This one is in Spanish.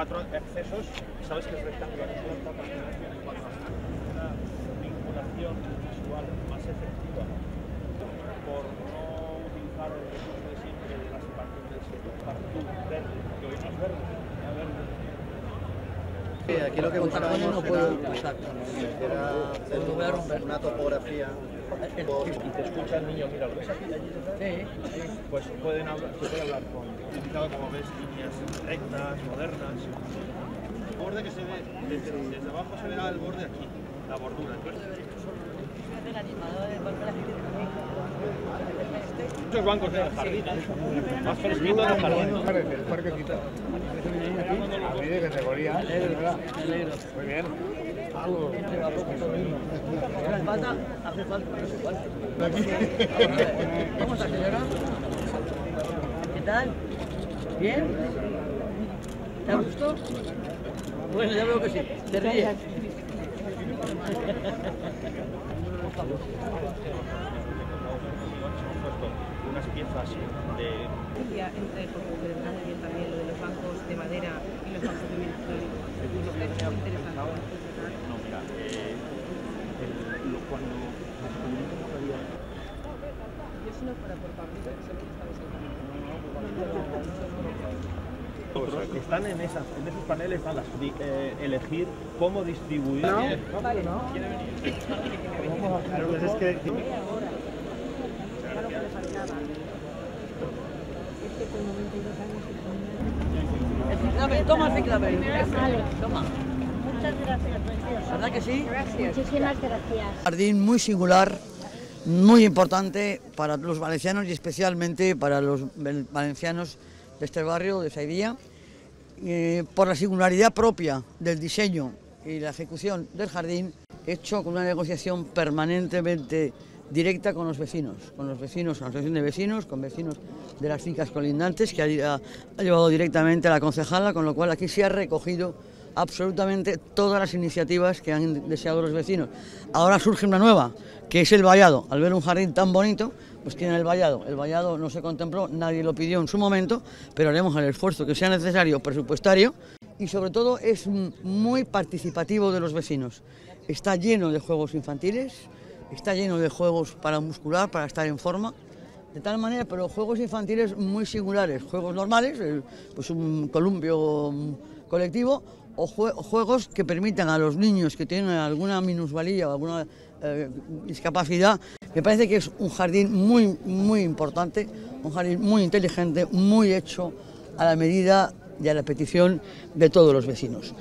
4 accesos, sabes que es rectangular, tiene 4 accesos. Una vinculación visual más efectiva por no utilizar el recurso de siempre de la separación del sector verde, que hoy no es verde, era verde. Aquí lo que buscábamos era hacer una topografía. Y te escucha el niño, mira, ¿lo ves aquí, allí detrás? Sí. Pues se puede hablar con, utilizado como ves, líneas rectas, modernas. El borde que se ve, desde abajo se verá el borde aquí, la bordura. Muchos bancos en el jardín, más fresquito en el jardín. El parque quita. A mí de categoría, es verdad. Muy bien. Hace falta. ¿Cómo está, señora? ¿Qué tal? ¿Bien? ¿Te gustó? Bueno, ya veo que sí. Te ríes. Unas piezas de... Entre, porque se les hace bien también lo de los bancos de madera y los bancos de ministerio. Es muy interesante. No, mira, cuando descubrimos todavía... Yo si no fuera por Pablo, siempre estaba Están en esos paneles, están las elegir cómo distribuir. No. ¿Quiere venir? Claro, pues es que... Toma el ciclamen. Vale. Toma. Muchas gracias, precioso. ¿Verdad que sí? Muchísimas gracias. Jardín muy singular, muy importante para los valencianos y especialmente para los valencianos de este barrio, de Saidía, por la singularidad propia del diseño y la ejecución del jardín, hecho con una negociación permanentemente directa con los vecinos, con la asociación de vecinos, con vecinos de las fincas colindantes, que ha llevado directamente a la concejala, con lo cual aquí se ha recogido absolutamente todas las iniciativas que han deseado los vecinos. Ahora surge una nueva, que es el vallado. Al ver un jardín tan bonito, pues tienen el vallado. El vallado no se contempló, nadie lo pidió en su momento, pero haremos el esfuerzo que sea necesario presupuestario y sobre todo es muy participativo de los vecinos. Está lleno de juegos infantiles, está lleno de juegos para muscular, para estar en forma, de tal manera, pero juegos infantiles muy singulares, juegos normales, pues un columpio colectivo, o juegos que permitan a los niños que tienen alguna minusvalía o alguna discapacidad. Me parece que es un jardín muy importante, un jardín muy inteligente, muy hecho a la medida y a la petición de todos los vecinos.